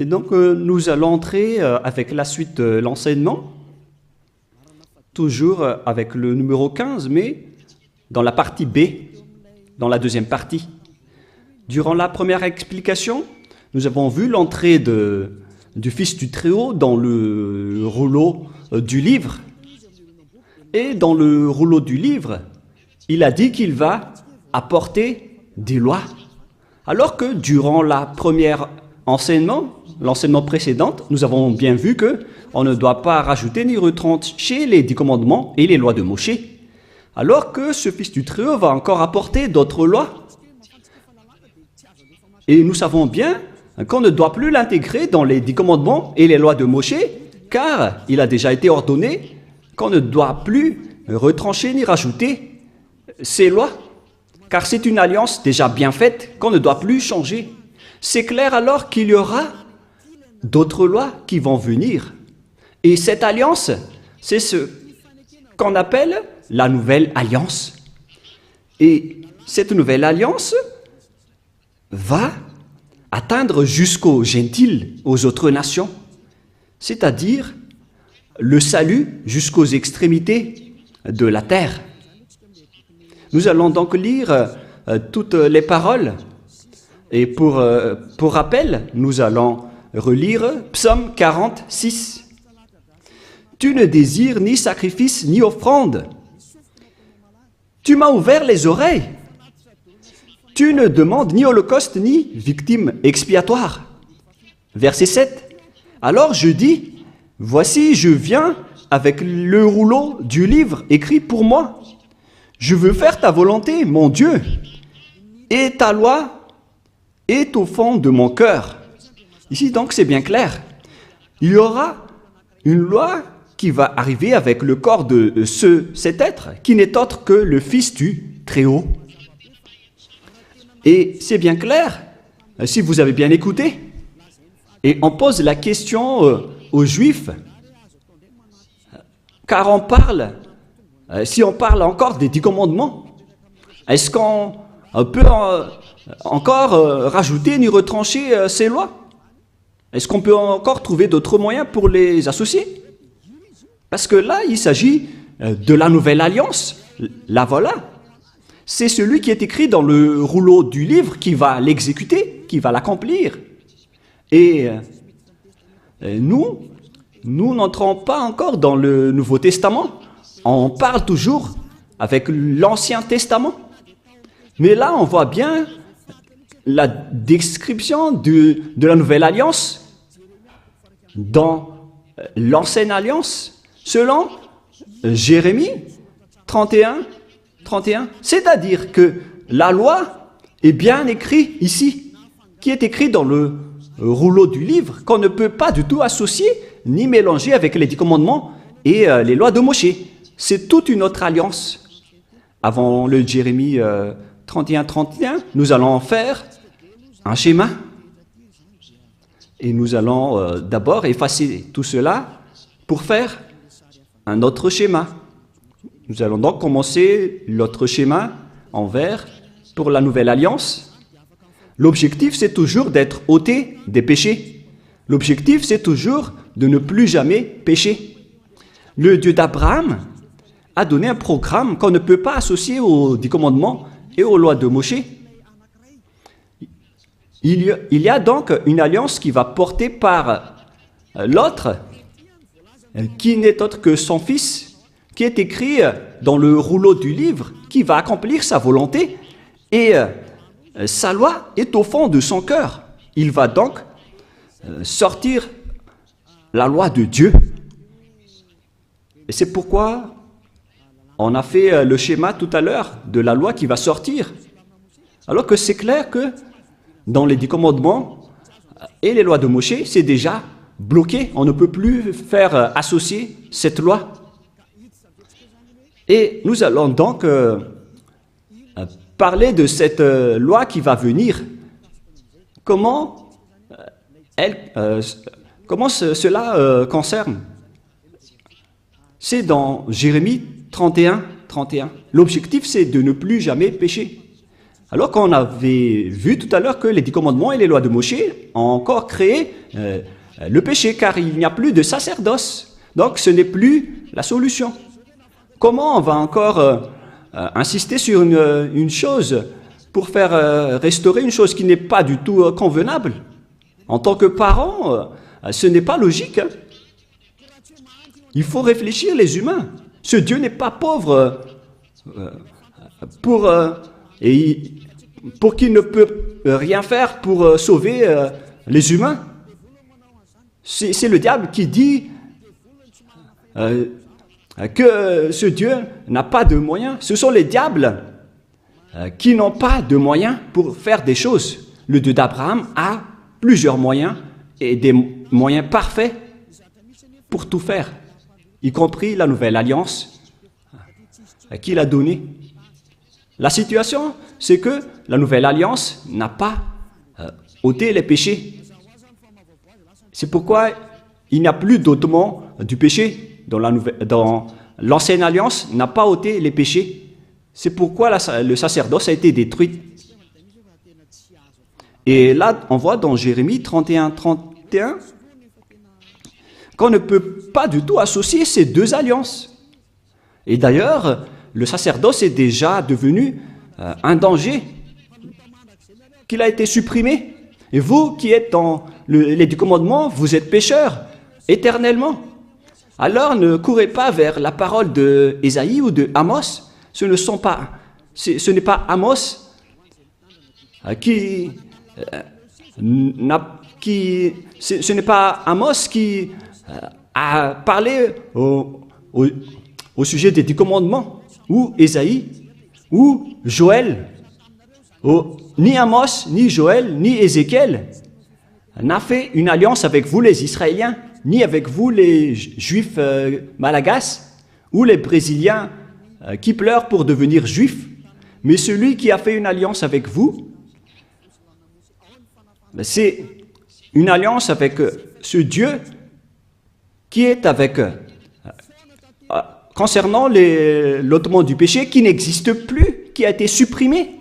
Et donc, nous allons entrer avec la suite de l'enseignement, toujours avec le numéro 15, mais dans la partie B, dans la deuxième partie. Durant la première explication, nous avons vu l'entrée du Fils du Très-Haut dans le rouleau du livre. Et dans le rouleau du livre, il a dit qu'il va apporter des lois. Alors que durant la première l'enseignement précédent, nous avons bien vu que on ne doit pas rajouter ni retrancher les 10 commandements et les lois de Moshe. Alors que ce Fils du Très-Haut va encore apporter d'autres lois. Et nous savons bien qu'on ne doit plus l'intégrer dans les 10 commandements et les lois de Moshe, car il a déjà été ordonné qu'on ne doit plus retrancher ni rajouter ces lois, car c'est une alliance déjà bien faite qu'on ne doit plus changer. C'est clair alors qu'il y aura d'autres lois qui vont venir. Et cette alliance, c'est ce qu'on appelle la nouvelle alliance. Et cette nouvelle alliance va atteindre jusqu'aux gentiles, aux autres nations, c'est-à-dire le salut jusqu'aux extrémités de la terre. Nous allons donc lire toutes les paroles. Et pour rappel, nous allons relire Psaume 46. « Tu ne désires ni sacrifice ni offrande. Tu m'as ouvert les oreilles. Tu ne demandes ni holocauste ni victime expiatoire. » Verset 7. « Alors je dis, voici, je viens avec le rouleau du livre écrit pour moi. Je veux faire ta volonté, mon Dieu, et ta loi est au fond de mon cœur. » Ici donc c'est bien clair. Il y aura une loi qui va arriver avec le corps de cet être qui n'est autre que le Fils du Très-Haut. Et c'est bien clair, si vous avez bien écouté, et on pose la question aux Juifs, car on parle, si on parle encore des 10 commandements, est-ce qu'on peut encore rajouter ni retrancher ces lois? Est-ce qu'on peut encore trouver d'autres moyens pour les associer? Parce que là, il s'agit de la nouvelle alliance. La voilà. C'est celui qui est écrit dans le rouleau du livre qui va l'exécuter, qui va l'accomplir. Et nous n'entrons pas encore dans le Nouveau Testament. On parle toujours avec l'Ancien Testament. Mais là, on voit bien la description de la nouvelle alliance dans l'ancienne alliance, selon Jérémie 31. C'est-à-dire que la loi est bien écrite ici, qui est écrite dans le rouleau du livre, qu'on ne peut pas du tout associer ni mélanger avec les 10 commandements et les lois de Moshe. C'est toute une autre alliance. Avant le Jérémie 31, nous allons faire un schéma. Et nous allons d'abord effacer tout cela pour faire un autre schéma. Nous allons donc commencer l'autre schéma en vert pour la nouvelle alliance. L'objectif, c'est toujours d'être ôté des péchés. L'objectif, c'est toujours de ne plus jamais pécher. Le Dieu d'Abraham a donné un programme qu'on ne peut pas associer aux 10 commandements et aux lois de Moshe. Il y a donc une alliance qui va porter par l'autre, qui n'est autre que son Fils, qui est écrit dans le rouleau du livre, qui va accomplir sa volonté, et sa loi est au fond de son cœur. Il va donc sortir la loi de Dieu. Et c'est pourquoi on a fait le schéma tout à l'heure de la loi qui va sortir. Alors que c'est clair que dans les 10 commandements et les lois de Moshe, c'est déjà bloqué. On ne peut plus faire associer cette loi. Et nous allons donc parler de cette loi qui va venir. Comment cela concerne? C'est dans Jérémie 31. L'objectif, c'est de ne plus jamais pécher. Alors qu'on avait vu tout à l'heure que les 10 commandements et les lois de Moshe ont encore créé le péché, car il n'y a plus de sacerdoce. Donc ce n'est plus la solution. Comment on va encore insister sur une chose pour faire restaurer une chose qui n'est pas du tout convenable? En tant que parent, ce n'est pas logique. Hein. Il faut réfléchir, les humains. Ce Dieu n'est pas pauvre pour qu'il ne peut rien faire pour sauver les humains. C'est le diable qui dit que ce Dieu n'a pas de moyens. Ce sont les diables qui n'ont pas de moyens pour faire des choses. Le Dieu d'Abraham a plusieurs moyens et des moyens parfaits pour tout faire, y compris la nouvelle alliance qu'il a donnée. La situation, c'est que la nouvelle alliance n'a pas ôté les péchés. C'est pourquoi il n'y a plus d'ôtement du péché dans l'ancienne alliance n'a pas ôté les péchés. C'est pourquoi le sacerdoce a été détruit. Et là, on voit dans Jérémie 31 qu'on ne peut pas du tout associer ces deux alliances. Et d'ailleurs, le sacerdoce est déjà devenu un danger, qu'il a été supprimé. Et vous qui êtes dans les 10 commandements, vous êtes pécheurs éternellement. Alors ne courez pas vers la parole de Ésaïe ou de Amos. Ce n'est pas Amos ce n'est pas Amos qui a parlé au sujet des 10 commandements, ou Ésaïe, ou Joël. Ni Amos, ni Joël, ni Ézéchiel n'a fait une alliance avec vous les Israéliens, ni avec vous les Juifs malagasy, ou les Brésiliens qui pleurent pour devenir Juifs. Mais celui qui a fait une alliance avec vous, c'est une alliance avec ce Dieu qui est avec, concernant l'ôtement du péché qui n'existe plus, qui a été supprimé.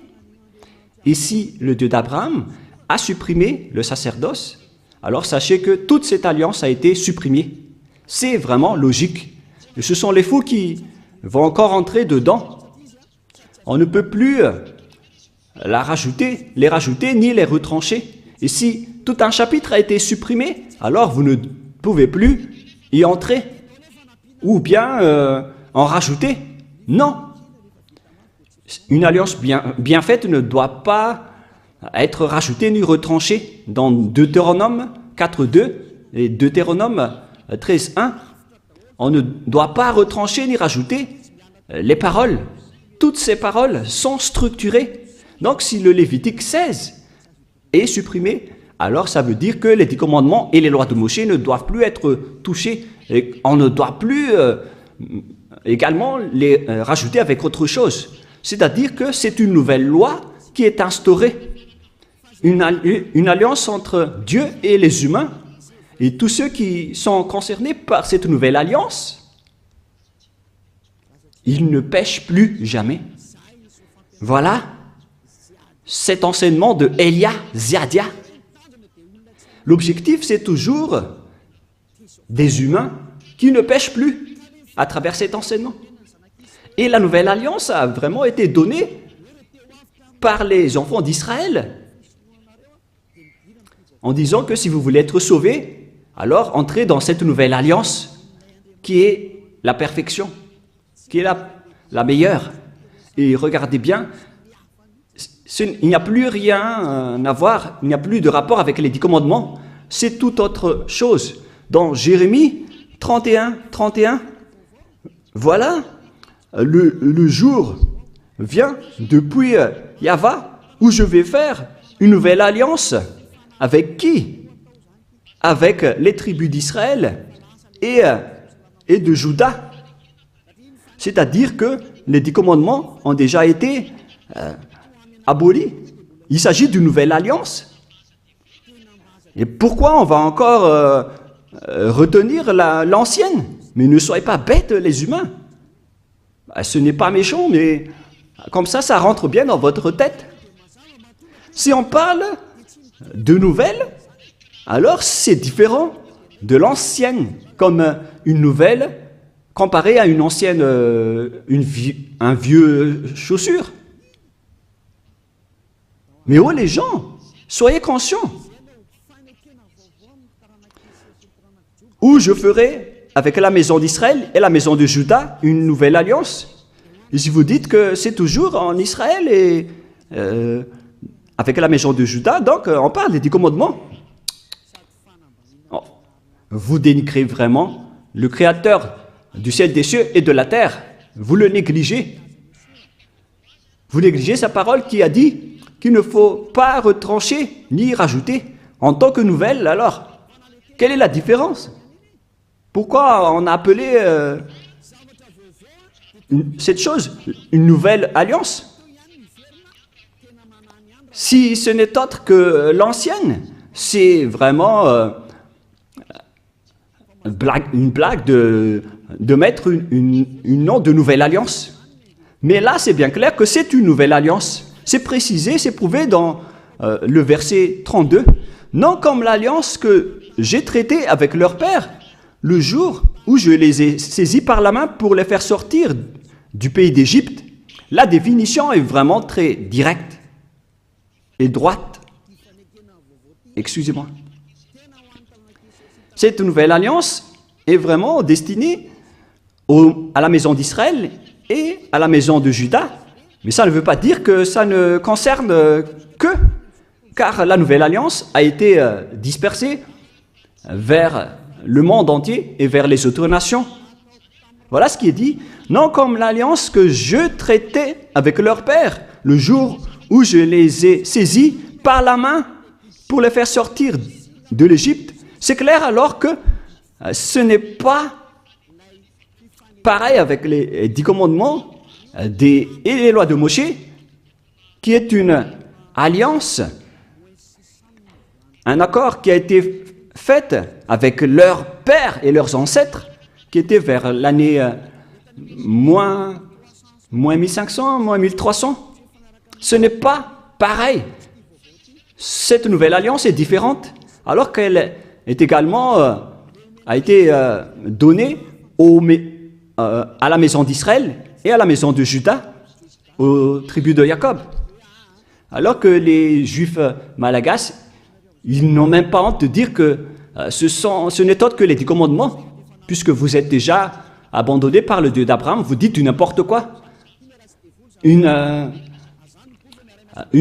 Et si le Dieu d'Abraham a supprimé le sacerdoce, alors sachez que toute cette alliance a été supprimée. C'est vraiment logique. Et ce sont les fous qui vont encore entrer dedans. On ne peut plus les rajouter ni les retrancher. Et si tout un chapitre a été supprimé, alors vous ne pouvez plus y entrer. Ou bien en rajouter. Non. Une alliance bien faite ne doit pas être rajoutée ni retranchée. Dans Deutéronome 4.2 et Deutéronome 13.1, on ne doit pas retrancher ni rajouter les paroles. Toutes ces paroles sont structurées. Donc si le Lévitique 16 est supprimé, alors ça veut dire que les 10 commandements et les lois de Moshe ne doivent plus être touchés. Et on ne doit plus également les rajouter avec autre chose. C'est-à-dire que c'est une nouvelle loi qui est instaurée. Une alliance entre Dieu et les humains. Et tous ceux qui sont concernés par cette nouvelle alliance, ils ne pêchent plus jamais. Voilà cet enseignement de Elia Ziadia. L'objectif, c'est toujours des humains qui ne pêchent plus à travers cet enseignement. Et la nouvelle alliance a vraiment été donnée par les enfants d'Israël, en disant que si vous voulez être sauvés, alors entrez dans cette nouvelle alliance qui est la perfection, qui est la meilleure. Et regardez bien, il n'y a plus rien à voir, il n'y a plus de rapport avec les 10 commandements, c'est tout autre chose. Dans Jérémie 31, voilà, le jour vient depuis Yahva où je vais faire une nouvelle alliance. Avec qui? Avec les tribus d'Israël et de Juda. C'est-à-dire que les 10 commandements ont déjà été abolis. Il s'agit d'une nouvelle alliance. Et pourquoi on va encore retenir l'ancienne? Mais ne soyez pas bêtes, les humains. Ce n'est pas méchant, mais comme ça rentre bien dans votre tête. Si on parle de nouvelles, alors c'est différent de l'ancienne, comme une nouvelle comparée à une ancienne, un vieux chaussure. Mais oh les gens, soyez conscients. Où je ferai avec la maison d'Israël et la maison de Juda une nouvelle alliance. Et si vous dites que c'est toujours en Israël et avec la maison de Juda, donc on parle des 10 commandements. Oh, vous dénigrez vraiment le Créateur du ciel, des cieux et de la terre. Vous le négligez. Vous négligez sa parole qui a dit qu'il ne faut pas retrancher ni rajouter. En tant que nouvelle, alors, quelle est la différence? Pourquoi on a appelé cette chose une nouvelle alliance? Si ce n'est autre que l'ancienne, c'est vraiment une blague de mettre une nom de nouvelle alliance. Mais là, c'est bien clair que c'est une nouvelle alliance. C'est précisé, c'est prouvé dans le verset 32. Non comme l'alliance que j'ai traitée avec leur père, le jour où je les ai saisis par la main pour les faire sortir du pays d'Égypte. La définition est vraiment très directe et droite. Excusez-moi. Cette nouvelle alliance est vraiment destinée à la maison d'Israël et à la maison de Juda. Mais ça ne veut pas dire que ça ne concerne que, car la nouvelle alliance a été dispersée vers le monde entier et vers les autres nations. Voilà ce qui est dit. Non comme l'alliance que je traitais avec leur père, le jour où je les ai saisis par la main pour les faire sortir de l'Égypte. C'est clair alors que ce n'est pas pareil avec les 10 commandements et les lois de Moïse, qui est une alliance, un accord qui a été fait avec leurs pères et leurs ancêtres, qui était vers l'année moins 1500, moins 1300. Ce n'est pas pareil. Cette nouvelle alliance est différente, alors qu'elle est également a été donnée à la maison d'Israël et à la maison de Juda, aux tribus de Jacob. Alors que les Juifs malagasy, ils n'ont même pas honte de dire que ce n'est autre que les 10 commandements, puisque vous êtes déjà abandonnés par le Dieu d'Abraham, vous dites du n'importe quoi. Une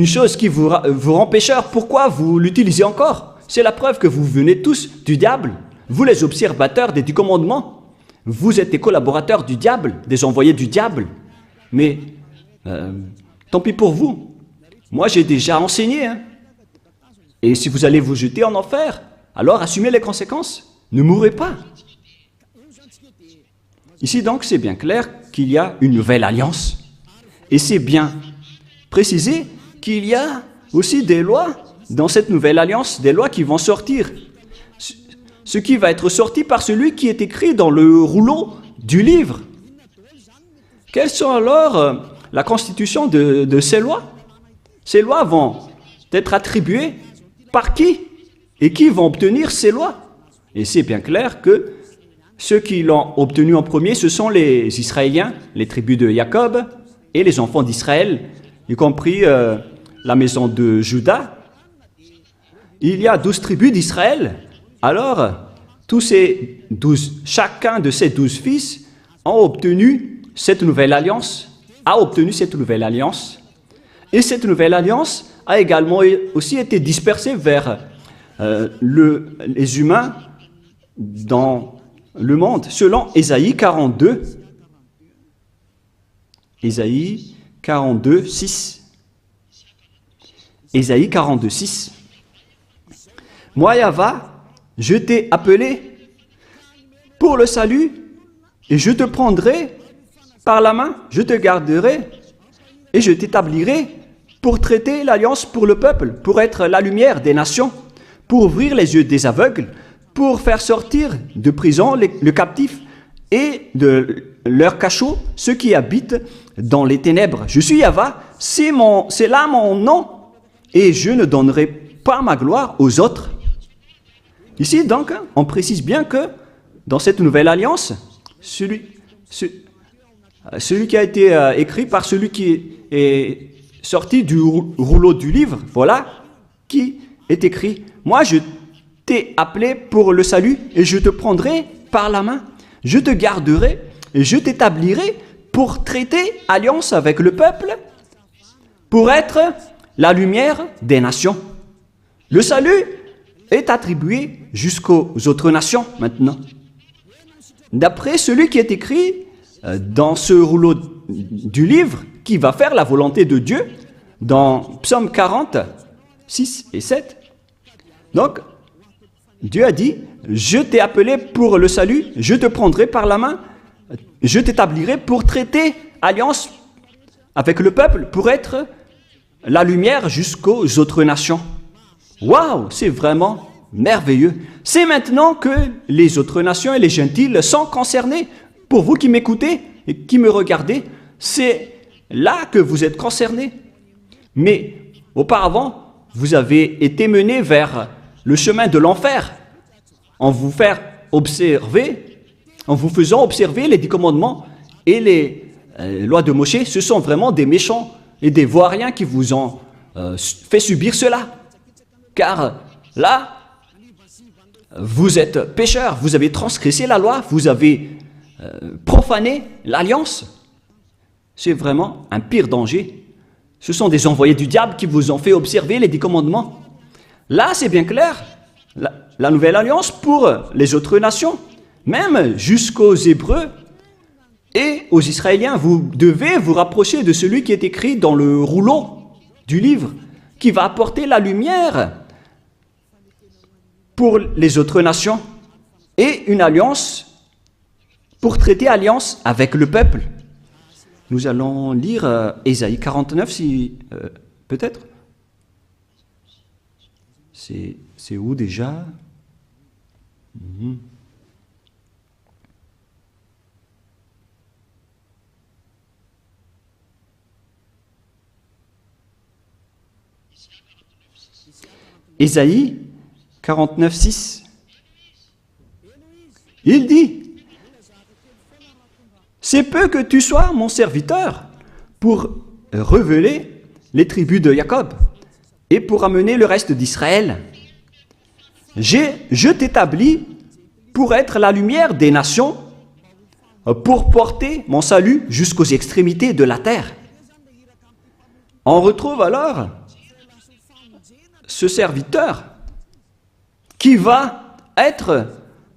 chose qui vous rend pécheur, pourquoi vous l'utilisez encore? C'est la preuve que vous venez tous du diable. Vous les observateurs des 10 commandements, vous êtes des collaborateurs du diable, des envoyés du diable. Mais tant pis pour vous. Moi, j'ai déjà enseigné. Hein. Et si vous allez vous jeter en enfer, alors assumez les conséquences. Ne mourrez pas. Ici donc, c'est bien clair qu'il y a une nouvelle alliance. Et c'est bien précisé qu'il y a aussi des lois dans cette nouvelle alliance, des lois qui vont sortir. Ce qui va être sorti par celui qui est écrit dans le rouleau du livre. Quelles sont alors la constitution de ces lois? Ces lois vont être attribuées par qui? Et qui vont obtenir ces lois? Et c'est bien clair que ceux qui l'ont obtenu en premier, ce sont les Israéliens, les tribus de Jacob et les enfants d'Israël, y compris la maison de Juda. Il y a 12 tribus d'Israël. Alors, chacun de ces 12 fils a obtenu cette nouvelle alliance, Et cette nouvelle alliance a également aussi été dispersée vers les humains dans le monde, selon Ésaïe 42. Ésaïe 42, 6. Ésaïe 42, 6. Moi, Yahva, je t'ai appelé pour le salut, et je te prendrai par la main, je te garderai, et je t'établirai pour traiter l'alliance pour le peuple, pour être la lumière des nations, pour ouvrir les yeux des aveugles, pour faire sortir de prison le captif et de leur cachot ceux qui habitent dans les ténèbres. Je suis Yahva, c'est là mon nom. et je ne donnerai pas ma gloire aux autres. Ici, donc, on précise bien que dans cette nouvelle alliance, celui qui a été écrit par celui qui est sorti du rouleau du livre, voilà, qui est écrit. Moi, je t'ai appelé pour le salut et je te prendrai par la main. Je te garderai et je t'établirai pour traiter alliance avec le peuple, pour être la lumière des nations. Le salut est attribué jusqu'aux autres nations maintenant. D'après celui qui est écrit dans ce rouleau du livre, qui va faire la volonté de Dieu, dans Psaume 40, 6 et 7. Donc, Dieu a dit, je t'ai appelé pour le salut, je te prendrai par la main, je t'établirai pour traiter alliance avec le peuple, pour être la lumière jusqu'aux autres nations. Waouh, c'est vraiment merveilleux. C'est maintenant que les autres nations et les gentils sont concernés. Pour vous qui m'écoutez et qui me regardez, c'est là que vous êtes concernés. Mais auparavant, vous avez été menés vers le chemin de l'enfer en vous faisant observer les 10 commandements et les lois de Moïse. Ce sont vraiment des méchants et des vauriens qui vous ont fait subir cela. Car là, vous êtes pécheurs, vous avez transgressé la loi, vous avez profané l'alliance. C'est vraiment un pire danger. Ce sont des envoyés du diable qui vous ont fait observer les 10 commandements. Là, c'est bien clair. La nouvelle alliance pour les autres nations, même jusqu'aux Hébreux et aux Israéliens, vous devez vous rapprocher de celui qui est écrit dans le rouleau du livre, qui va apporter la lumière pour les autres nations et une alliance pour traiter alliance avec le peuple. Nous allons lire Ésaïe 49, si peut-être. C'est où déjà? Ésaïe 49, 6. Il dit, c'est peu que tu sois mon serviteur pour révéler les tribus de Jacob et pour amener le reste d'Israël. Je t'établis pour être la lumière des nations, pour porter mon salut jusqu'aux extrémités de la terre. On retrouve alors ce serviteur qui va être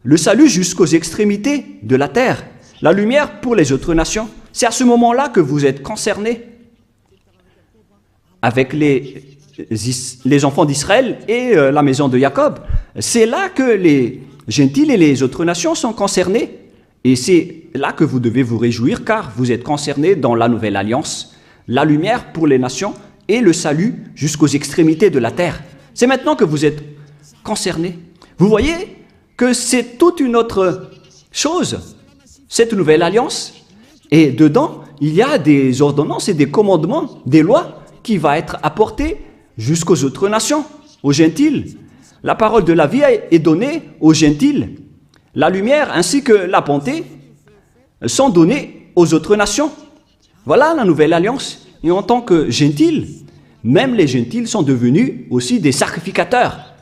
le salut jusqu'aux extrémités de la terre, la lumière pour les autres nations. C'est à ce moment-là que vous êtes concernés avec les enfants d'Israël et la maison de Jacob. C'est là que les gentils et les autres nations sont concernés. Et c'est là que vous devez vous réjouir, car vous êtes concernés dans la nouvelle alliance, la lumière pour les nations et le salut jusqu'aux extrémités de la terre. C'est maintenant que vous êtes concernés. Vous voyez que c'est toute une autre chose, cette nouvelle alliance. Et dedans, il y a des ordonnances et des commandements, des lois qui vont être apportées jusqu'aux autres nations, aux gentils. La parole de la vie est donnée aux gentils. La lumière ainsi que la bonté sont données aux autres nations. Voilà la nouvelle alliance. Et en tant que gentils, même les gentils sont devenus aussi des sacrificateurs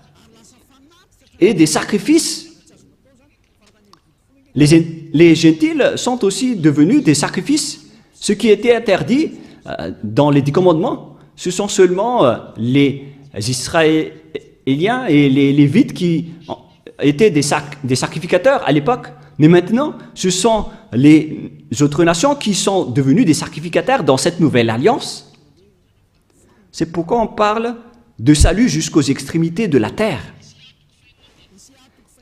et des sacrifices. Les gentils sont aussi devenus des sacrifices. Ce qui était interdit dans les 10 commandements, ce sont seulement les Israéliens et les Lévites qui étaient des sacrificateurs à l'époque. Mais maintenant, ce sont les autres nations qui sont devenues des sacrificateurs dans cette nouvelle alliance. C'est pourquoi on parle de salut jusqu'aux extrémités de la terre.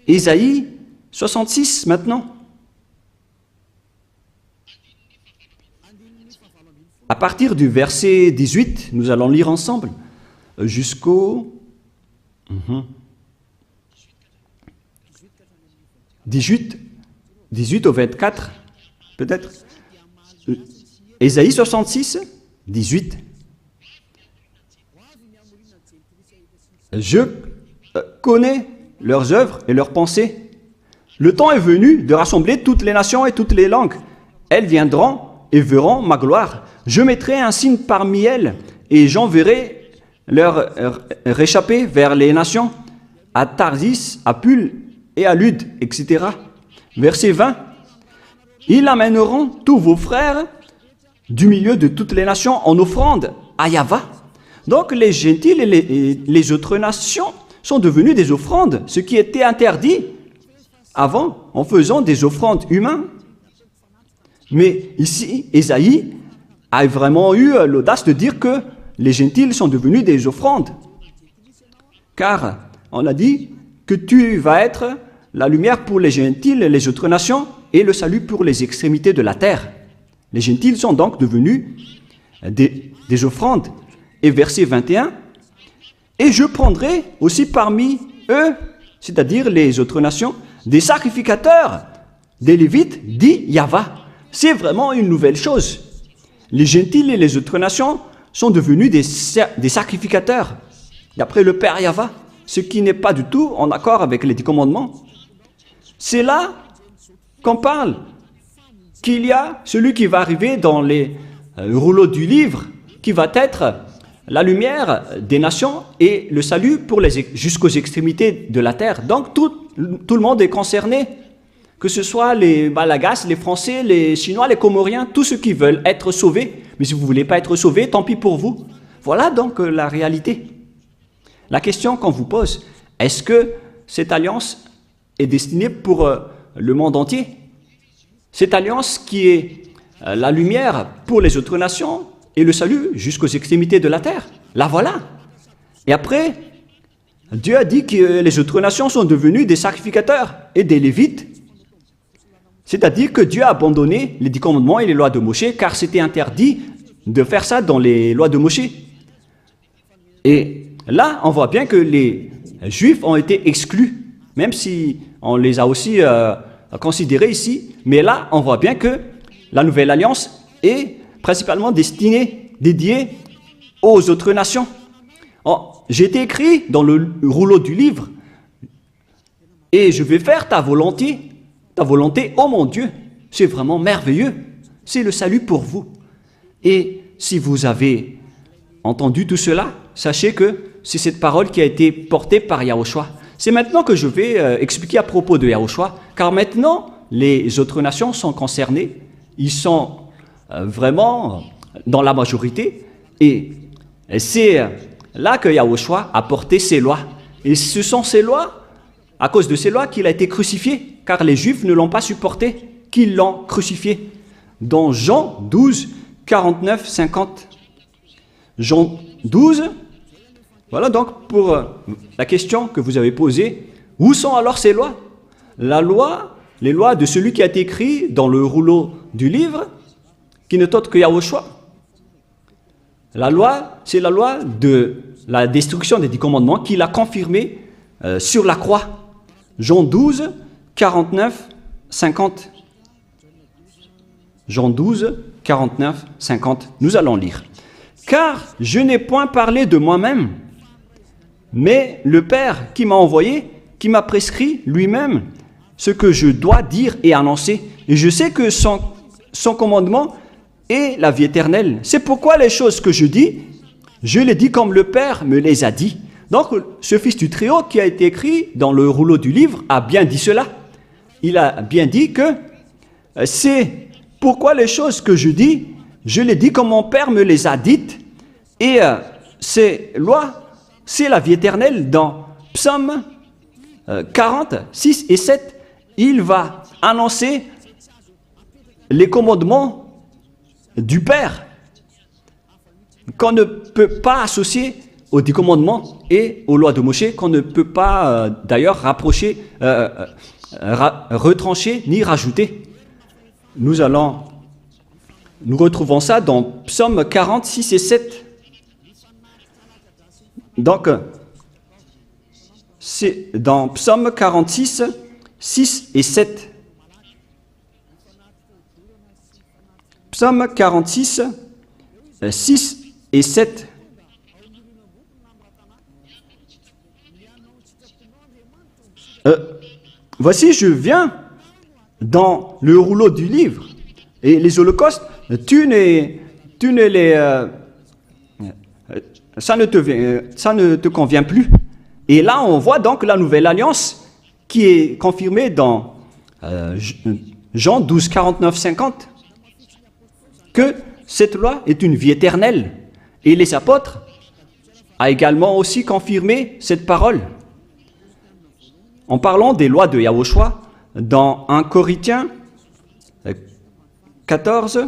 Ésaïe 66 maintenant. À partir du verset 18, nous allons lire ensemble jusqu'au 18 au 24, peut-être. Ésaïe 66, 18. Je connais leurs œuvres et leurs pensées. Le temps est venu de rassembler toutes les nations et toutes les langues. Elles viendront et verront ma gloire. Je mettrai un signe parmi elles et j'enverrai leur réchapper vers les nations, à Tarsis, à Pul et à Lude, etc. Verset 20. Ils amèneront tous vos frères du milieu de toutes les nations en offrande à Yahva. Donc les gentils et les autres nations sont devenus des offrandes, ce qui était interdit avant en faisant des offrandes humaines. Mais ici, Ésaïe a vraiment eu l'audace de dire que les gentils sont devenus des offrandes. Car on a dit que tu vas être la lumière pour les gentils et les autres nations et le salut pour les extrémités de la terre. Les gentils sont donc devenus des offrandes. Et verset 21, « Et je prendrai aussi parmi eux, c'est-à-dire les autres nations, des sacrificateurs, des Lévites, dit Yahva. » C'est vraiment une nouvelle chose. Les gentils et les autres nations sont devenus des sacrificateurs, d'après le Père Yahva, ce qui n'est pas du tout en accord avec les 10 commandements. C'est là qu'on parle qu'il y a celui qui va arriver dans les rouleaux du livre, qui va être la lumière des nations et le salut pour jusqu'aux extrémités de la terre. Donc tout le monde est concerné, que ce soit les Malagasy, les Français, les Chinois, les Comoriens, tous ceux qui veulent être sauvés. Mais si vous ne voulez pas être sauvés, tant pis pour vous. Voilà donc la réalité. La question qu'on vous pose, est-ce que cette alliance est destinée pour le monde entier? Cette alliance qui est la lumière pour les autres nations et le salut jusqu'aux extrémités de la terre. La voilà. Et après, Dieu a dit que les autres nations sont devenues des sacrificateurs et des Lévites. C'est-à-dire que Dieu a abandonné les 10 commandements et les lois de Moïse, car c'était interdit de faire ça dans les lois de Moïse. Et là, on voit bien que les Juifs ont été exclus, même si on les a aussi considérés ici. Mais là, on voit bien que la nouvelle alliance est principalement dédiée aux autres nations. J'ai été écrit dans le rouleau du livre, et je vais faire ta volonté, oh mon Dieu. C'est vraiment merveilleux. C'est le salut pour vous. Et si vous avez entendu tout cela, sachez que c'est cette parole qui a été portée par Yahushua. C'est maintenant que je vais expliquer à propos de Yahushua, car maintenant, les autres nations sont concernées. Ils sont vraiment dans la majorité, et c'est là que Yahushua a porté ses lois. Et ce sont ces lois, à cause de ces lois, qu'il a été crucifié, car les Juifs ne l'ont pas supporté, qu'ils l'ont crucifié. Dans Jean 12, 49, 50. Jean 12, voilà donc pour la question que vous avez posée. Où sont alors ces lois? Les lois de celui qui a été écrit dans le rouleau du livre, qui n'est autre que Yahushua. La loi, c'est la loi de la destruction des 10 commandements qu'il a confirmé sur la croix. Jean 12, 49, 50. Jean 12, 49, 50. Nous allons lire. « Car je n'ai point parlé de moi-même, mais le Père qui m'a envoyé, qui m'a prescrit lui-même ce que je dois dire et annoncer. Et je sais que son commandement est la vie éternelle. C'est pourquoi les choses que je dis, je les dis comme le Père me les a dit. » Donc, ce Fils du Très-Haut qui a été écrit dans le rouleau du livre a bien dit cela. Il a bien dit que c'est pourquoi les choses que je dis, je les dis comme mon Père me les a dites. Et ces lois, c'est la vie éternelle. Dans Psaume 40, 6 et 7, il va annoncer les commandements du Père qu'on ne peut pas associer aux 10 commandements et aux lois de Moïse, qu'on ne peut pas d'ailleurs retrancher ni rajouter. Nous retrouvons ça dans Psaume 40, 6 et 7. Donc, c'est dans Psaume 46, 6 et 7. Psaume 46, 6 et 7. Voici, je viens dans le rouleau du livre. Et les holocaustes, ça ne te convient plus. Et là, on voit donc la nouvelle alliance qui est confirmée dans Jean 12, 49, 50, que cette loi est une vie éternelle. Et les apôtres ont également aussi confirmé cette parole. En parlant des lois de Yahushua, dans 1 Corinthiens 14,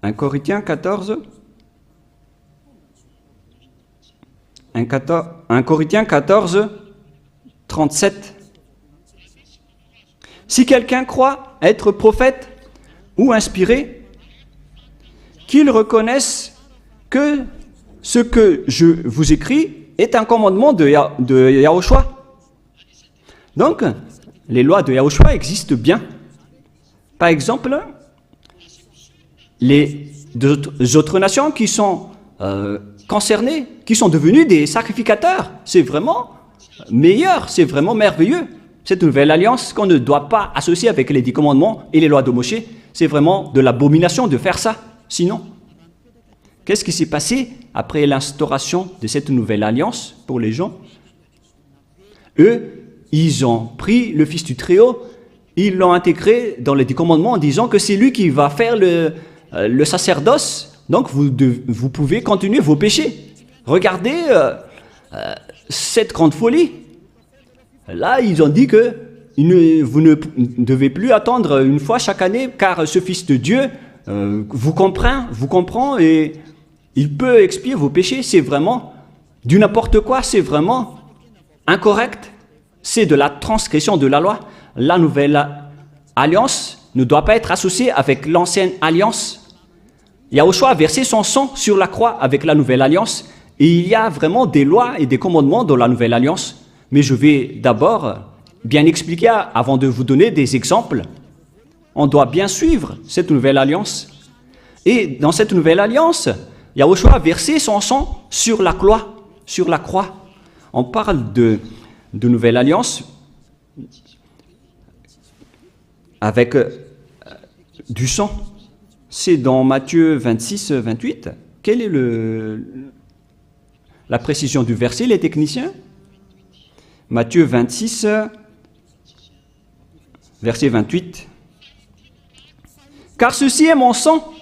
1 Corinthiens 14, 37. Si quelqu'un croit être prophète ou inspiré, qu'il reconnaisse que ce que je vous écris est un commandement de Yahushua. Donc, les lois de Yahushua existent bien. Par exemple, les autres nations qui sont concernées, qui sont devenues des sacrificateurs, c'est vraiment meilleur, c'est vraiment merveilleux. Cette nouvelle alliance qu'on ne doit pas associer avec les 10 commandements et les lois de Moshe, c'est vraiment de l'abomination de faire ça. Sinon, qu'est-ce qui s'est passé après l'instauration de cette nouvelle alliance pour les gens? Eux, ils ont pris le Fils du Très-Haut, ils l'ont intégré dans les 10 commandements en disant que c'est lui qui va faire le sacerdoce. Donc, vous pouvez continuer vos péchés. Regardez cette grande folie. Là, ils ont dit que vous ne devez plus attendre une fois chaque année, car ce Fils de Dieu vous comprend et il peut expier vos péchés. C'est vraiment du n'importe quoi, c'est vraiment incorrect. C'est de la transgression de la loi. La nouvelle alliance ne doit pas être associée avec l'ancienne alliance. Yahushua a versé son sang sur la croix avec la nouvelle alliance. Et il y a vraiment des lois et des commandements dans la nouvelle alliance. Mais je vais d'abord bien expliquer avant de vous donner des exemples. On doit bien suivre cette nouvelle alliance. Et dans cette nouvelle alliance, Yahushua a versé son sang sur la croix. On parle de nouvelle alliance avec du sang. C'est dans Matthieu 26, 28. Quelle est la précision du verset, les techniciens? Matthieu 26, verset 28. Car ceci est mon sang,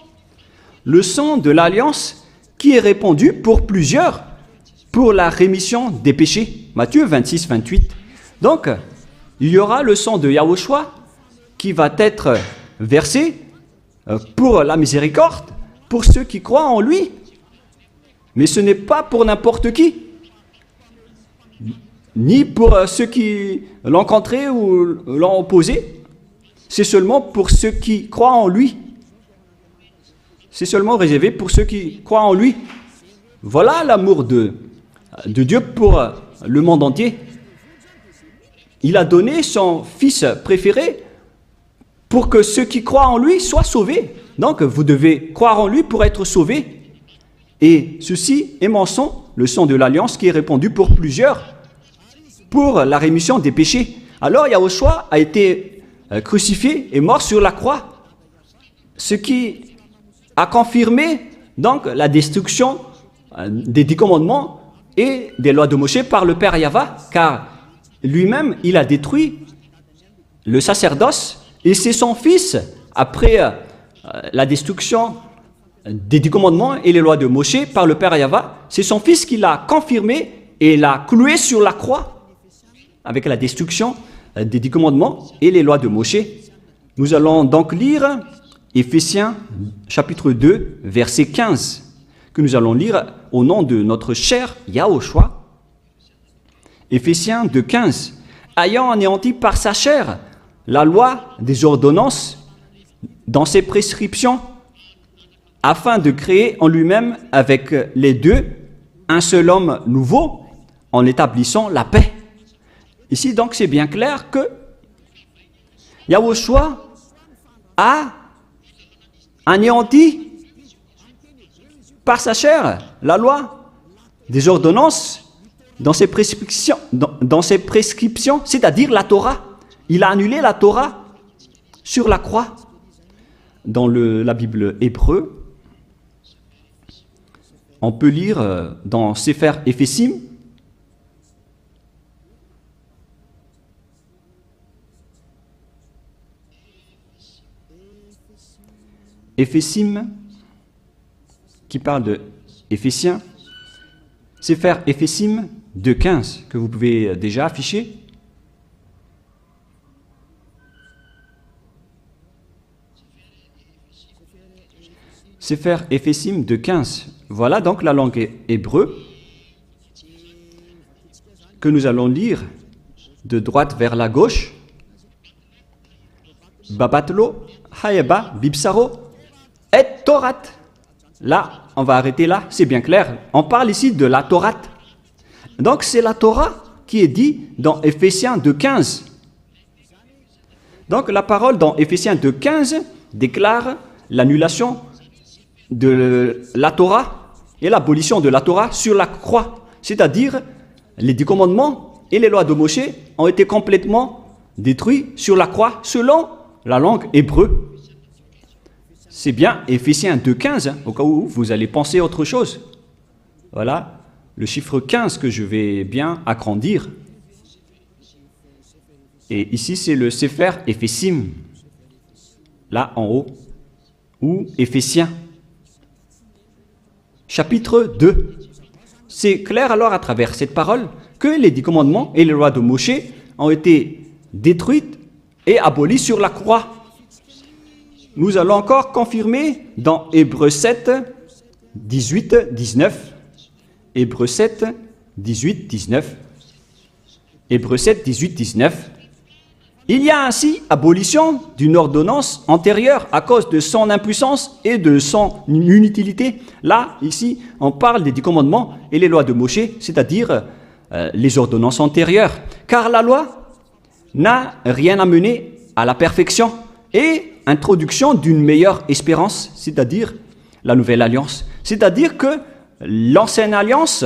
le sang de l'alliance qui est répandu pour plusieurs pour la rémission des péchés. Matthieu 26, 28. Donc, il y aura le sang de Yahushua qui va être versé pour la miséricorde, pour ceux qui croient en lui. Mais ce n'est pas pour n'importe qui, ni pour ceux qui l'ont contré ou l'ont opposé. C'est seulement pour ceux qui croient en lui. C'est seulement réservé pour ceux qui croient en lui. Voilà l'amour de Dieu pour le monde entier. Il a donné son Fils préféré pour que ceux qui croient en lui soient sauvés. Donc, vous devez croire en lui pour être sauvés. Et ceci est mon sang, le sang de l'alliance qui est répandu pour plusieurs, pour la rémission des péchés. Alors, Yahushua a été crucifié et mort sur la croix, ce qui a confirmé donc la destruction des 10 commandements et des lois de Moshe par le Père Yahva, car lui-même, il a détruit le sacerdoce et c'est son Fils, après la destruction des 10 commandements et les lois de Moshe par le Père Yahva, c'est son Fils qui l'a confirmé et l'a cloué sur la croix avec la destruction des 10 commandements et les lois de Moshe. Nous allons donc lire Éphésiens chapitre 2, verset 15, que nous allons lire au nom de notre cher Yahushua. Éphésiens 2, 15. Ayant anéanti par sa chair la loi des ordonnances dans ses prescriptions, afin de créer en lui-même avec les deux un seul homme nouveau, en établissant la paix. Ici, donc, c'est bien clair que Yahushua a anéanti par sa chair la loi des ordonnances dans ses prescriptions, c'est-à-dire la Torah. Il a annulé la Torah sur la croix. Dans la Bible hébreu, on peut lire dans Sefer Ephésim, Éphésim, qui parle de Éphésiens, Sefer Éphésim 2.15, que vous pouvez déjà afficher. Sefer Éphésim 2.15. Voilà donc la langue hébreu que nous allons lire de droite vers la gauche. Babatlo, Hayeba, Bibsaro, et Torat. Là, on va arrêter là, c'est bien clair. On parle ici de la Torah. Donc c'est la Torah qui est dit dans Éphésiens 2.15. Donc la parole dans Éphésiens 2.15 déclare l'annulation de la Torah et l'abolition de la Torah sur la croix. C'est-à-dire, les 10 commandements et les lois de Moshe ont été complètement détruits sur la croix selon la langue hébreu. C'est bien Éphésiens 2.15, au cas où vous allez penser autre chose. Voilà le chiffre 15 que je vais bien agrandir. Et ici, c'est le Sefer Éphésim, là en haut, ou Éphésiens. Chapitre 2. C'est clair alors à travers cette parole que les 10 commandements et les lois de Moshe ont été détruites et abolies sur la croix. Nous allons encore confirmer dans Hébreux 7, 18, 19. Hébreux 7, 18, 19. Hébreux 7, 18, 19. Il y a ainsi abolition d'une ordonnance antérieure à cause de son impuissance et de son inutilité. Là, ici, on parle des 10 commandements et les lois de Moshe, c'est-à-dire les ordonnances antérieures. Car la loi n'a rien amené à la perfection et introduction d'une meilleure espérance, c'est-à-dire la nouvelle alliance. C'est-à-dire que l'ancienne alliance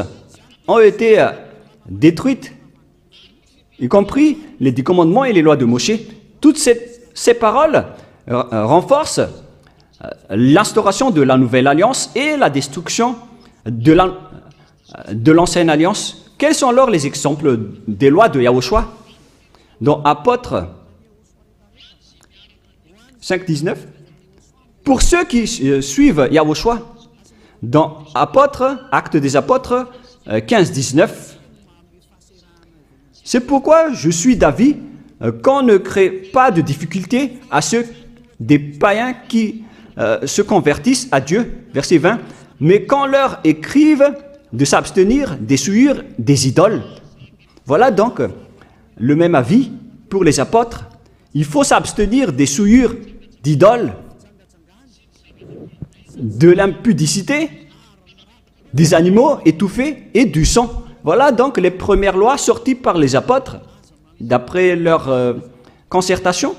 a été détruite, y compris les 10 commandements et les lois de Moshe. Toutes ces paroles renforcent l'instauration de la nouvelle alliance et la destruction de l'ancienne alliance. Quels sont alors les exemples des lois de Yahushua? Dans Apôtres 5.19, pour ceux qui suivent Yahushua, dans Apôtres, Actes des Apôtres 15.19, c'est pourquoi je suis d'avis qu'on ne crée pas de difficulté à ceux des païens qui se convertissent à Dieu, verset 20, mais qu'on leur écrive de s'abstenir des souillures des idoles. Voilà donc le même avis pour les apôtres. Il faut s'abstenir des souillures d'idoles, de l'impudicité, des animaux étouffés et du sang. Voilà donc les premières lois sorties par les apôtres, d'après leur concertation.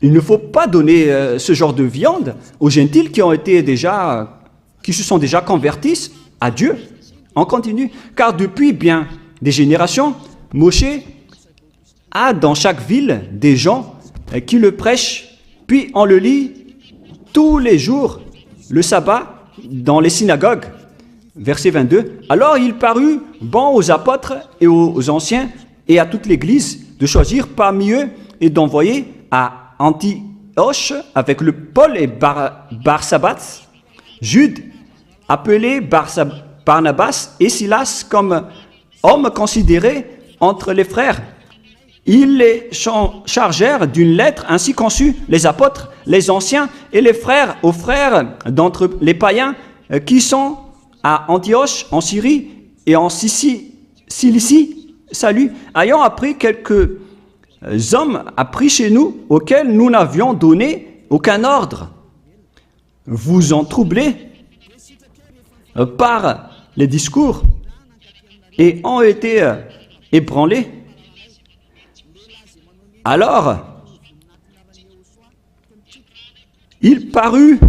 Il ne faut pas donner ce genre de viande aux gentils qui se sont déjà convertis à Dieu. On continue, car depuis bien des générations, Moshe a dans chaque ville des gens qui le prêchent, puis on le lit tous les jours, le sabbat, dans les synagogues. Verset 22. Alors il parut bon aux apôtres et aux anciens et à toute l'Église de choisir parmi eux et d'envoyer à Antioche avec le Paul et Barsabas, Jude, appelé Barnabas et Silas comme hommes considérés entre les frères. Ils les chargèrent d'une lettre ainsi conçue, les apôtres, les anciens et les frères, aux frères d'entre les païens qui sont à Antioche, en Syrie et en Cilicie, salut, ayant appris quelques hommes appris chez nous, auxquels nous n'avions donné aucun ordre. Vous en troublez par les discours et ont été ébranlés. Alors, il parut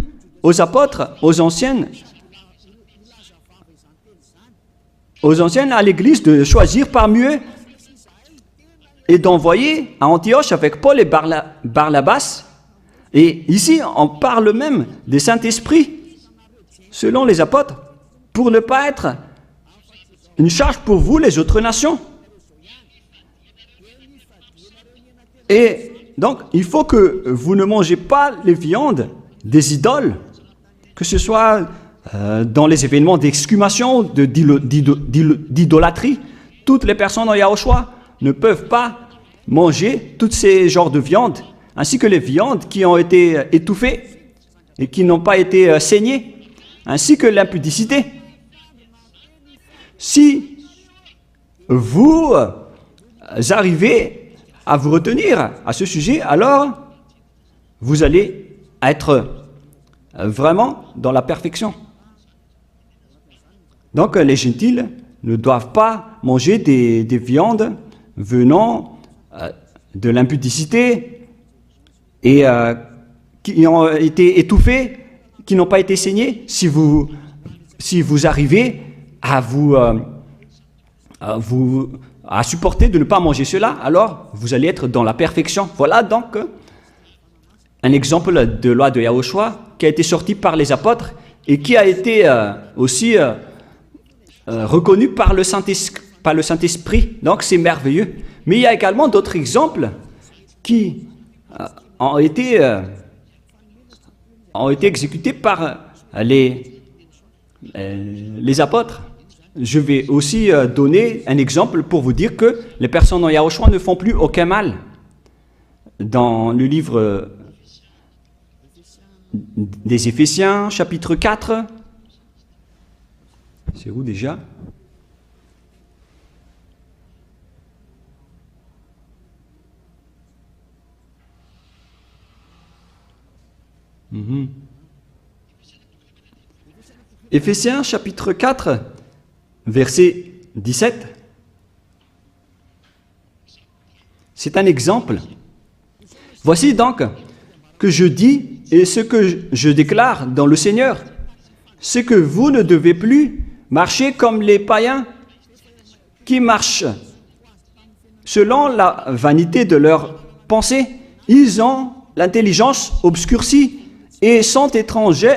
aux apôtres, aux anciennes, aux anciens à l'église de choisir parmi eux et d'envoyer à Antioche avec Paul et Barnabas. Et ici, on parle même des Saint-Esprit, selon les apôtres, pour ne pas être une charge pour vous, les autres nations. Et donc, il faut que vous ne mangez pas les viandes des idoles, que ce soit dans les événements d'exhumation, d'idolâtrie. Toutes les personnes en Yahushua ne peuvent pas manger tous ces genres de viandes, ainsi que les viandes qui ont été étouffées et qui n'ont pas été saignées, ainsi que l'impudicité. Si vous arrivez à vous retenir à ce sujet, alors vous allez être vraiment dans la perfection. Donc les gentils ne doivent pas manger des viandes venant de l'impudicité et qui ont été étouffées, qui n'ont pas été saignées. Si vous arrivez à supporter de ne pas manger cela, alors vous allez être dans la perfection. Voilà donc un exemple de loi de Yahushua qui a été sorti par les apôtres et qui a été aussi reconnu par le Saint-Esprit. Donc c'est merveilleux. Mais il y a également d'autres exemples qui ont été exécutés par les apôtres. Je vais aussi donner un exemple pour vous dire que les personnes en Yahushua ne font plus aucun mal. Dans le livre des Éphésiens, chapitre 4, c'est où déjà? Éphésiens, chapitre 4, verset 17. C'est un exemple. Voici donc que je dis et ce que je déclare dans le Seigneur, c'est que vous ne devez plus marcher comme les païens qui marchent selon la vanité de leurs pensées. Ils ont l'intelligence obscurcie et sont étrangers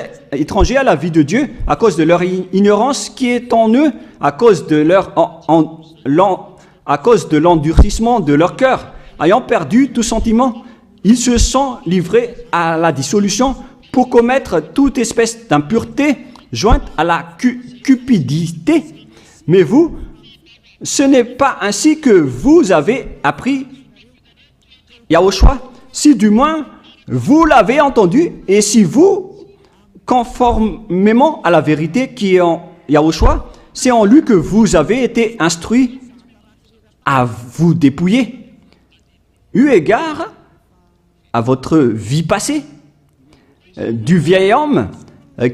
à la vie de Dieu à cause de leur ignorance qui est en eux, à cause de l'endurcissement de leur cœur. Ayant perdu tout sentiment, ils se sont livrés à la dissolution pour commettre toute espèce d'impureté jointe à la cupidité. Mais vous, ce n'est pas ainsi que vous avez appris Yahushua, si du moins vous l'avez entendu, et si vous, conformément à la vérité qui est en Yahushua, c'est en lui que vous avez été instruits à vous dépouiller, eu égard à votre vie passée, du vieil homme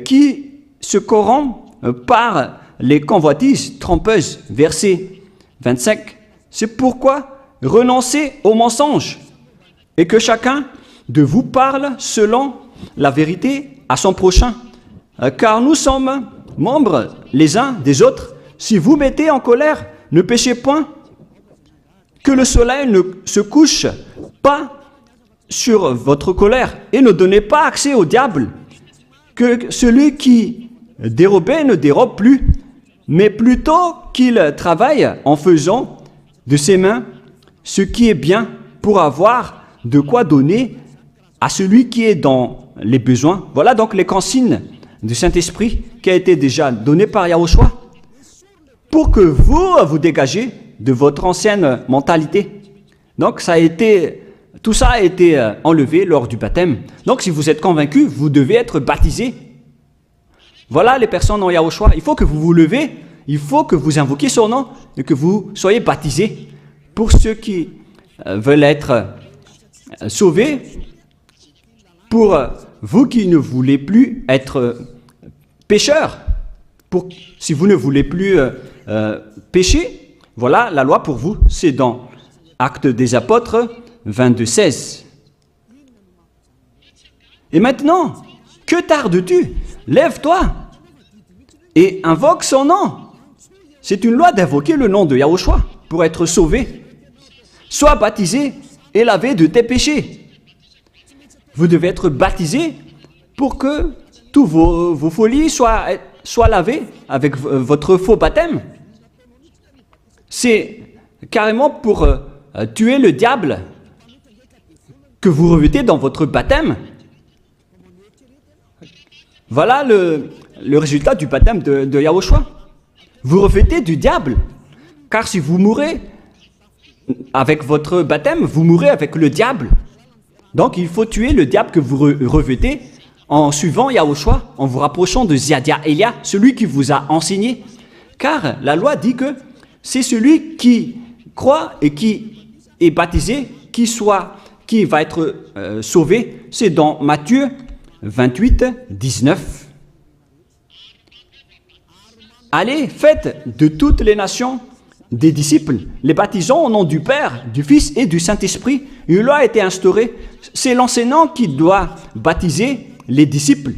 qui se corrompt par les convoitises trompeuses. Verset 25. C'est pourquoi renoncez aux mensonges et que chacun de vous parle selon la vérité à son prochain, car nous sommes membres les uns des autres. Si vous mettez en colère, ne péchez point, que le soleil ne se couche pas sur votre colère et ne donnez pas accès au diable, que celui qui dérobait ne dérobe plus, mais plutôt qu'il travaille en faisant de ses mains ce qui est bien pour avoir de quoi donner à celui qui est dans les besoins. Voilà donc les consignes du Saint-Esprit qui a été déjà donné par Yahushua pour que vous dégagez de votre ancienne mentalité. Donc tout ça a été enlevé lors du baptême. Donc si vous êtes convaincu, vous devez être baptisé. Voilà les personnes en Yahushua. Il faut que vous vous levez, il faut que vous invoquiez son nom et que vous soyez baptisés. Pour ceux qui veulent être sauvés, pour vous qui ne voulez plus être pécheurs, si vous ne voulez plus pécher, voilà la loi pour vous. C'est dans Actes des Apôtres 22:16. Et maintenant, que tardes-tu? Lève-toi et invoque son nom. C'est une loi d'invoquer le nom de Yahushua pour être sauvé. Sois baptisé et lavé de tes péchés. Vous devez être baptisé pour que tous vos folies soient lavées avec votre faux baptême. C'est carrément pour tuer le diable que vous revêtez dans votre baptême. Voilà le résultat du baptême de Yahushua. Vous revêtez du diable, car si vous mourrez avec votre baptême, vous mourrez avec le diable. Donc il faut tuer le diable que vous revêtez en suivant Yahushua, en vous rapprochant de Ziadia Elia, celui qui vous a enseigné. Car la loi dit que c'est celui qui croit et qui est baptisé, qui va être sauvé. C'est dans Matthieu 28, 19. Allez, faites de toutes les nations des disciples, les baptisant au nom du Père, du Fils et du Saint-Esprit. Une loi a été instaurée. C'est l'enseignant qui doit baptiser les disciples.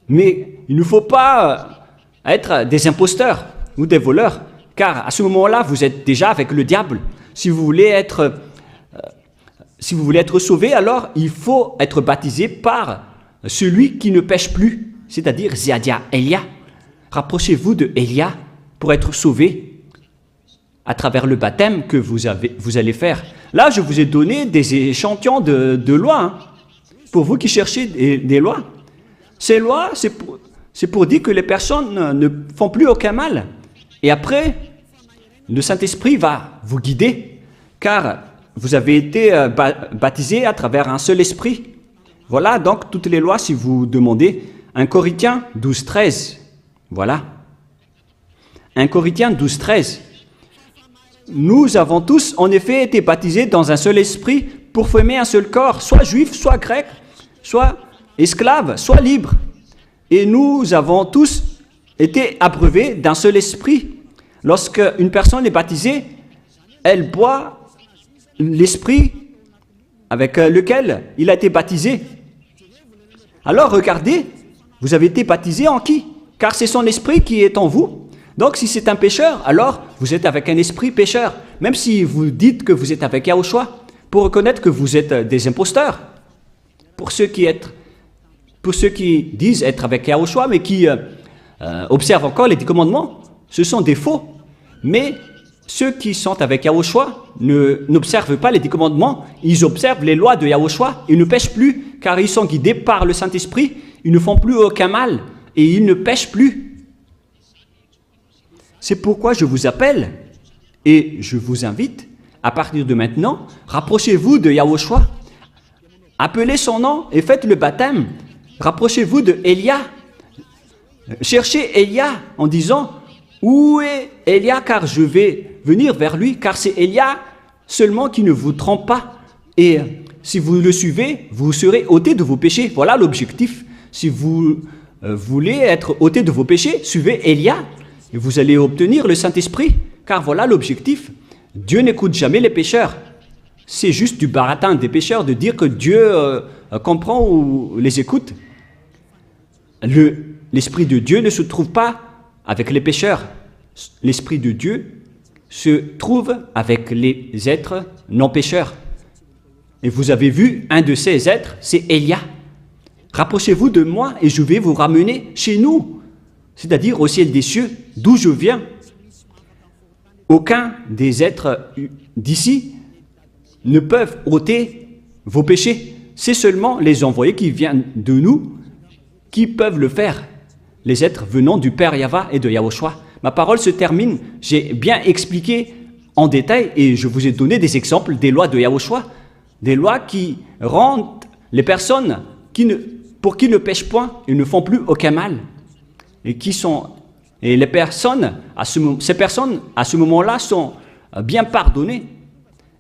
Mais il ne faut pas être des imposteurs ou des voleurs, car à ce moment-là, vous êtes déjà avec le diable. Si vous voulez être sauvé, alors il faut être baptisé par celui qui ne pêche plus, c'est-à-dire Ziadia Elia. Rapprochez-vous de Elia pour être sauvé à travers le baptême que vous allez faire. Là, je vous ai donné des échantillons de lois, hein, pour vous qui cherchez des lois. Ces lois, c'est pour dire que les personnes ne font plus aucun mal. Et après, le Saint-Esprit va vous guider, car vous avez été baptisé à travers un seul esprit. Voilà donc toutes les lois si vous demandez. 1 Corinthiens 12, 13. Voilà. 1 Corinthiens 12, 13. Nous avons tous en effet été baptisés dans un seul esprit pour former un seul corps, soit juif, soit grec, soit esclave, soit libre. Et nous avons tous été abreuvés d'un seul esprit. Lorsque une personne est baptisée, elle boit l'esprit avec lequel il a été baptisé. Alors regardez, vous avez été baptisé en qui? Car c'est son esprit qui est en vous. Donc si c'est un pécheur, alors vous êtes avec un esprit pécheur. Même si vous dites que vous êtes avec Yahushua, pour reconnaître que vous êtes des imposteurs. Pour ceux qui disent être avec Yahushua, mais qui observent encore les 10 commandements, ce sont des faux. Mais ceux qui sont avec Yahushua n'observent pas les 10 commandements, ils observent les lois de Yahushua, ils ne pêchent plus, car ils sont guidés par le Saint-Esprit, ils ne font plus aucun mal, et ils ne pêchent plus. C'est pourquoi je vous appelle, et je vous invite, à partir de maintenant, rapprochez-vous de Yahushua, appelez son nom et faites le baptême, rapprochez-vous de Elia, cherchez Elia en disant, où est Elia, car je vais venir vers lui, car c'est Elia seulement qui ne vous trompe pas. Et si vous le suivez, vous serez ôtés de vos péchés. Voilà l'objectif. Si vous voulez être ôtés de vos péchés, suivez Elia et vous allez obtenir le Saint-Esprit. Car voilà l'objectif. Dieu n'écoute jamais les pécheurs. C'est juste du baratin des pécheurs de dire que Dieu comprend ou les écoute. L'Esprit de Dieu ne se trouve pas avec les pécheurs. L'Esprit de Dieu se trouve avec les êtres non pécheurs. Et vous avez vu, un de ces êtres, c'est Elia. Rapprochez-vous de moi et je vais vous ramener chez nous, c'est-à-dire au ciel des cieux, d'où je viens. Aucun des êtres d'ici ne peuvent ôter vos péchés. C'est seulement les envoyés qui viennent de nous qui peuvent le faire. Les êtres venant du Père Yahva et de Yahushua. Ma parole se termine. J'ai bien expliqué en détail et je vous ai donné des exemples des lois de Yahushua. Des lois qui rendent les personnes pour qui ne pêchent point et ne font plus aucun mal. Et les personnes, ces personnes, à ce moment-là, sont bien pardonnées.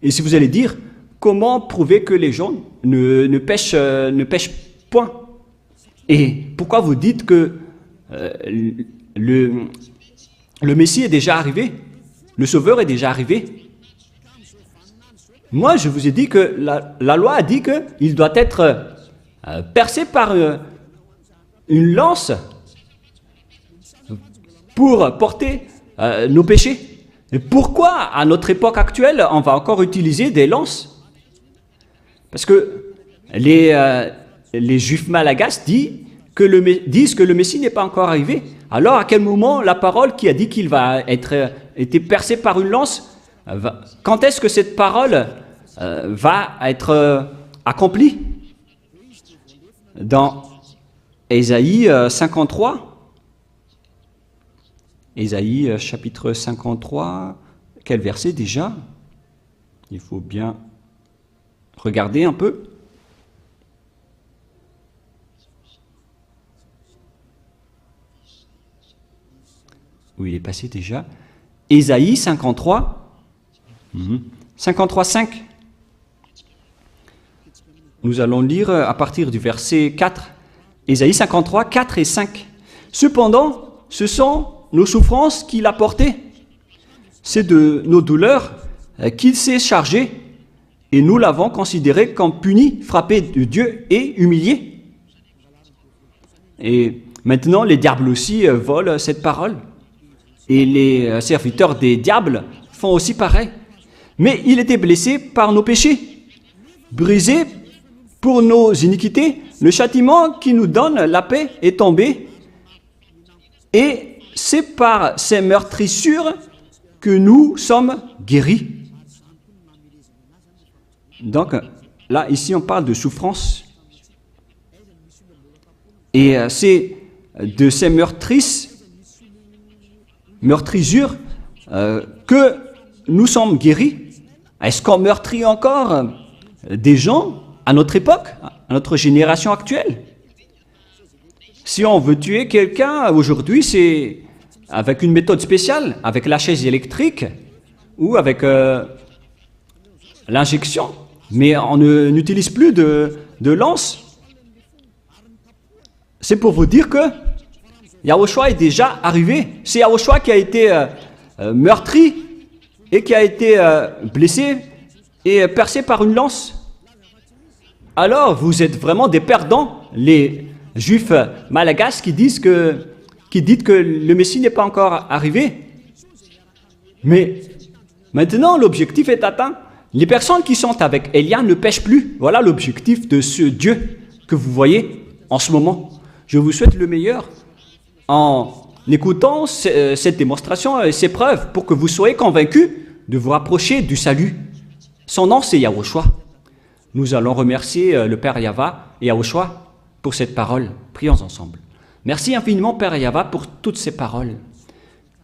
Et si vous allez dire, comment prouver que les gens ne pêchent point? Et pourquoi vous dites que le Messie est déjà arrivé, le Sauveur est déjà arrivé? Moi, je vous ai dit que la loi a dit qu'il doit être percé par une lance pour porter nos péchés. Et pourquoi, à notre époque actuelle, on va encore utiliser des lances? Parce que les Juifs malagasy disent que le Messie n'est pas encore arrivé. Alors, à quel moment la parole qui a dit qu'il va être percé par une lance, quand est-ce que cette parole va être accomplie? Dans Ésaïe 53, Ésaïe chapitre 53, quel verset déjà? Il faut bien regarder un peu. Où il est passé déjà? Ésaïe 53, 53, 5. Nous allons lire à partir du verset 4. Ésaïe 53, 4 et 5. Cependant, ce sont nos souffrances qu'il a portées. C'est de nos douleurs qu'il s'est chargé, et nous l'avons considéré comme puni, frappé de Dieu et humilié. Et maintenant, les diables aussi volent cette parole. Et les serviteurs des diables font aussi pareil. Mais il était blessé par nos péchés, brisé pour nos iniquités. Le châtiment qui nous donne la paix est tombé. Et c'est par ces meurtrissures que nous sommes guéris. Donc, là, ici, on parle de souffrance. Et c'est de ces meurtrissures que nous sommes guéris. Est-ce qu'on meurtrit encore des gens à notre époque, à notre génération actuelle? Si on veut tuer quelqu'un aujourd'hui, c'est avec une méthode spéciale, avec la chaise électrique ou avec l'injection. Mais on n'utilise plus de lance. C'est pour vous dire que Yahushua est déjà arrivé. C'est Yahushua qui a été meurtri et qui a été blessé et percé par une lance. Alors, vous êtes vraiment des perdants, les Juifs malagasy qui disent que le Messie n'est pas encore arrivé. Mais maintenant, l'objectif est atteint. Les personnes qui sont avec Élia ne pêchent plus. Voilà l'objectif de ce Dieu que vous voyez en ce moment. Je vous souhaite le meilleur en écoutant cette démonstration et ces preuves pour que vous soyez convaincus de vous rapprocher du salut. Son nom, c'est Yahushua. Nous allons remercier le Père Yahva et Yahushua pour cette parole. Prions ensemble. Merci infiniment, Père Yahva, pour toutes ces paroles.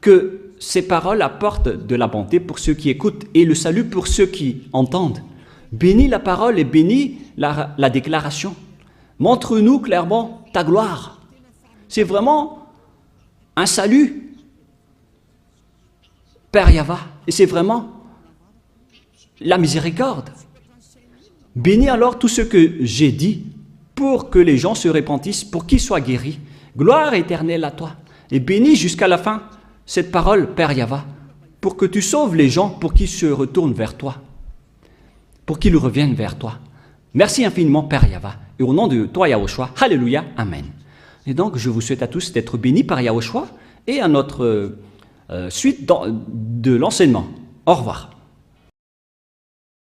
Que ces paroles apportent de la bonté pour ceux qui écoutent et le salut pour ceux qui entendent. Bénis la parole et bénis la déclaration. Montre-nous clairement ta gloire. C'est vraiment un salut, Père Yahva, et c'est vraiment la miséricorde. Bénis alors tout ce que j'ai dit pour que les gens se repentissent, pour qu'ils soient guéris. Gloire éternelle à toi. Et bénis jusqu'à la fin cette parole, Père Yahva, pour que tu sauves les gens, pour qu'ils se retournent vers toi, pour qu'ils reviennent vers toi. Merci infiniment, Père Yahva. Et au nom de toi, Yahushua, Alléluia, Amen. Et donc, je vous souhaite à tous d'être bénis par Yahushua et à notre suite de l'enseignement. Au revoir.